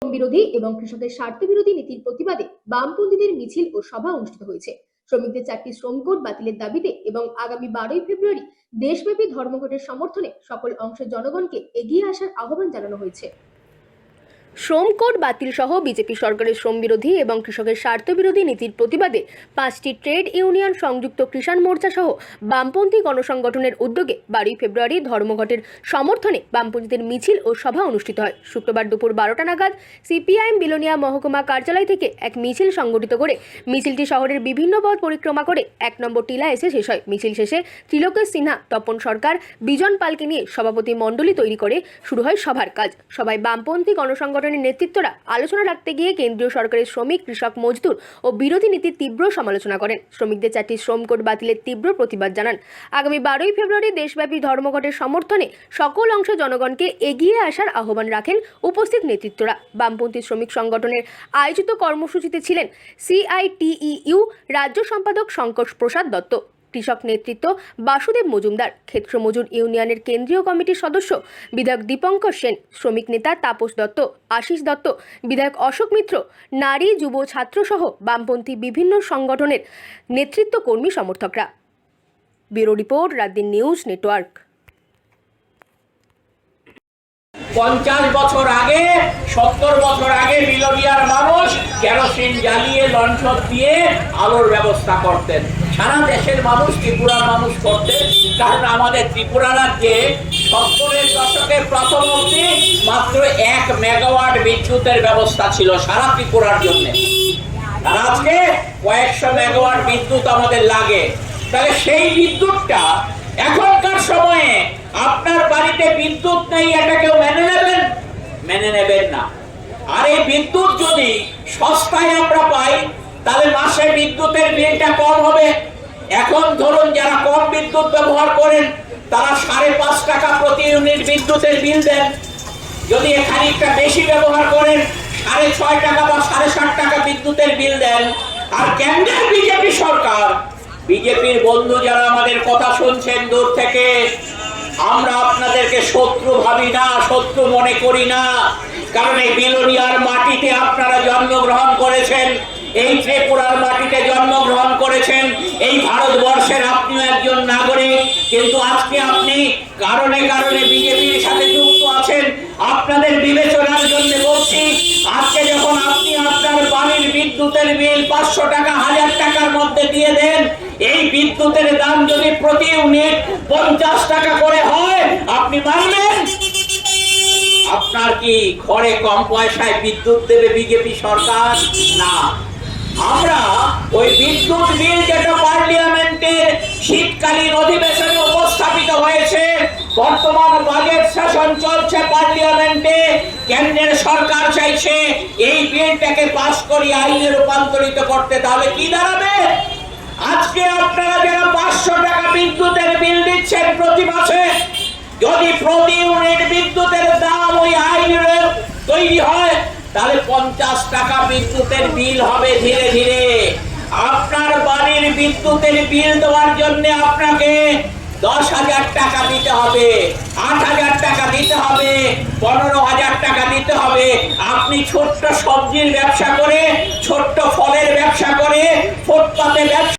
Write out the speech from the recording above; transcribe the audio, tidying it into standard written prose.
বিরোধী এবং কৃষকের স্বার্থ বিরোধী নীতির প্রতিবাদে বামপন্থীদের মিছিল ও সভা অনুষ্ঠিত হয়েছে। শ্রমিকদের 4টি শ্রম কোড বাতিলের দাবিতে এবং আগামী 12ই ফেব্রুয়ারি দেশব্যাপী ধর্মঘটের সমর্থনে সকল অংশের জনগণকে এগিয়ে আসার আহ্বান জানানো হয়েছে। শ্রম কোড বাতিল সহ বিজেপি সরকারের শ্রম বিরোধী এবং কৃষকের স্বার্থ বিরোধী নীতির প্রতিবাদে 5টি ট্রেড ইউনিয়ন সংযুক্ত কিষাণ মোর্চা সহ বামপন্থী গণসংগঠনের উদ্যোগে 12ই ফেব্রুয়ারি ধর্মঘটের সমর্থনে বামপন্থীদের মিছিল ও সভা অনুষ্ঠিত হয়। শুক্রবার দুপুর 12টা নাগাদ সিপিআইএম বিলোনিয়া মহকুমা কার্যালয় থেকে এক মিছিল সংগঠিত করে মিছিলটি শহরের বিভিন্ন পথ পরিক্রমা করে 1 নম্বর টিলা এসে শেষ হয়। মিছিল শেষে ত্রিলোকেশ সিনহা, তপন সরকার, বিজন পালকে নিয়ে সভাপতি মণ্ডলী তৈরি করে শুরু হয় সভার কাজ। সবাই বামপন্থী গণসংগঠনের নেতৃত্বরা আলোচনা রাখতে গিয়ে কেন্দ্রীয় সরকারের শ্রমিক, কৃষক, মজদুর ও বিরোধী নীতির তীব্র সমালোচনা করেন। শ্রমিকদের 4টি শ্রম কোড বাতিলের তীব্র প্রতিবাদ জানান। আগামী 12ই ফেব্রুয়ারি দেশব্যাপী ধর্মঘটের সমর্থনে সকল অংশ জনগণকে এগিয়ে আসার আহ্বান রাখেন উপস্থিত নেতৃত্বরা। বামপন্থী শ্রমিক সংগঠনের আয়োজিত কর্মসূচিতে ছিলেন সিআইটিইউ রাজ্য সম্পাদক শঙ্কর প্রসাদ দত্ত, কৃষক নেতৃত্ব বাসুদেব মজুমদার, ক্ষেত্র মজুর ইউনিয়নের কেন্দ্রীয় কমিটির সদস্য বিধায়ক দীপঙ্কর সেন, শ্রমিক নেতা তাপস দত্ত, আশিস দত্ত, বিধায়ক অশোক মিত্র, নারী, যুব, ছাত্র সহ বামপন্থী বিভিন্ন সংগঠনের নেতৃত্ব, কর্মী, সমর্থকরা। Bureau report, রাতদিন news network. 50 বছর আগে, 70 বছর আগে বিলোনিয়ার মানুষ কেরোসিন জ্বালিয়ে লণ্ঠন দিয়ে আলোর ব্যবস্থা করতেন। সারা দেশের মানুষ, ত্রিপুরার মানুষ করতেন, কারণ আমাদের ত্রিপুরা রাজ্যে 70-এর দশকের প্রথম অবধি মাত্র 1 মেগাওয়াট বিদ্যুতের ব্যবস্থা ছিল সারা ত্রিপুরার জন্য। আর আজকে কয়েকশো মেগাওয়াট বিদ্যুৎ আমাদের লাগে। তাহলে সেই বিদ্যুৎটা এখনকার সময়ে আপনার বাড়িতে বিদ্যুৎ নেই, এটা কেউ মেনে নেবেন? মেনে নেবেন না। আর এই বিদ্যুৎ যদি সস্তায় আমরা পাই, তাহলে মাসে বিদ্যুতের বিলটা কম হবে। এখন ধরুন যারা কম বিদ্যুৎ ব্যবহার করেন তারা 5.5 টাকা প্রতি ইউনিট বিদ্যুতের বিল দেন। যদি খানিকটা বেশি ব্যবহার করেন 6.5 টাকা বা 7.5 টাকা বিদ্যুতের বিল দেন। আর কেন্দ্রের বিজেপি সরকার, বিজেপির বন্ধু যারা আমাদের কথা শুনছেন দূর থেকে, আমরা আপনাদেরকে শত্রু ভাবি না, শত্রু মনে করি না। কারণ এই বিলোনিয়ার মাটিতে আপনারা জন্মগ্রহণ করেছেন, এই ত্রিপুরার মাটিতে জন্মগ্রহণ করেছেন, এই ভারতবর্ষের আপনিও একজন নাগরিক। কিন্তু আজকে আপনি কারণে কারণে বিজেপির সাথে যুক্ত আছেন। আপনাদের বিবেচনার জন্য বলছি, আজকে যখন আপনি আপনার বাড়ির বিদ্যুতের বিল 500 টাকা, 1000 টাকার মধ্যে দিয়ে দেন, এই বিদ্যুতের দাম যদি প্রতি ইউনিট 50 টাকা করে হয়, আপনি মানবেন? আপনার কি ঘরে কম পয়সায় বিদ্যুৎ দেবে বিজেপি সরকার? না। আমরা ওই বিদ্যুৎ বিল যেটা পার্লামেন্টের শীতকালীন অধিবেশনে উপস্থাপিত হয়েছে, বর্তমান বাজেট সেশন চলছে পার্লামেন্টে, কেন্দ্রের সরকার চাইছে এই বিলটাকে পাস করে আইনে রূপান্তরিত করতে। তাহলে কি দাঁড়াবে? আজকে আপনারা যারা 500 টাকা বিদ্যুতের বিল দিচ্ছেন প্রতি মাসে, যদি প্রতি ইউনিট বিদ্যুতের দাম ওই আইনে তৈরি হয়, তাহলে 50 টাকা বিদ্যুতের বিল হবে ধীরে ধীরে। আপনার বাড়ির বিদ্যুতের বিল দেওয়ার জন্য আপনাকে 10,000 টাকা দিতে হবে, 8,000 টাকা দিতে হবে, 15,000 টাকা দিতে হবে। আপনি ছোট্ট সবজির ব্যবসা করে, ছোট্ট ফলের ব্যবসা করে, ফুটপাতে ব্যবসা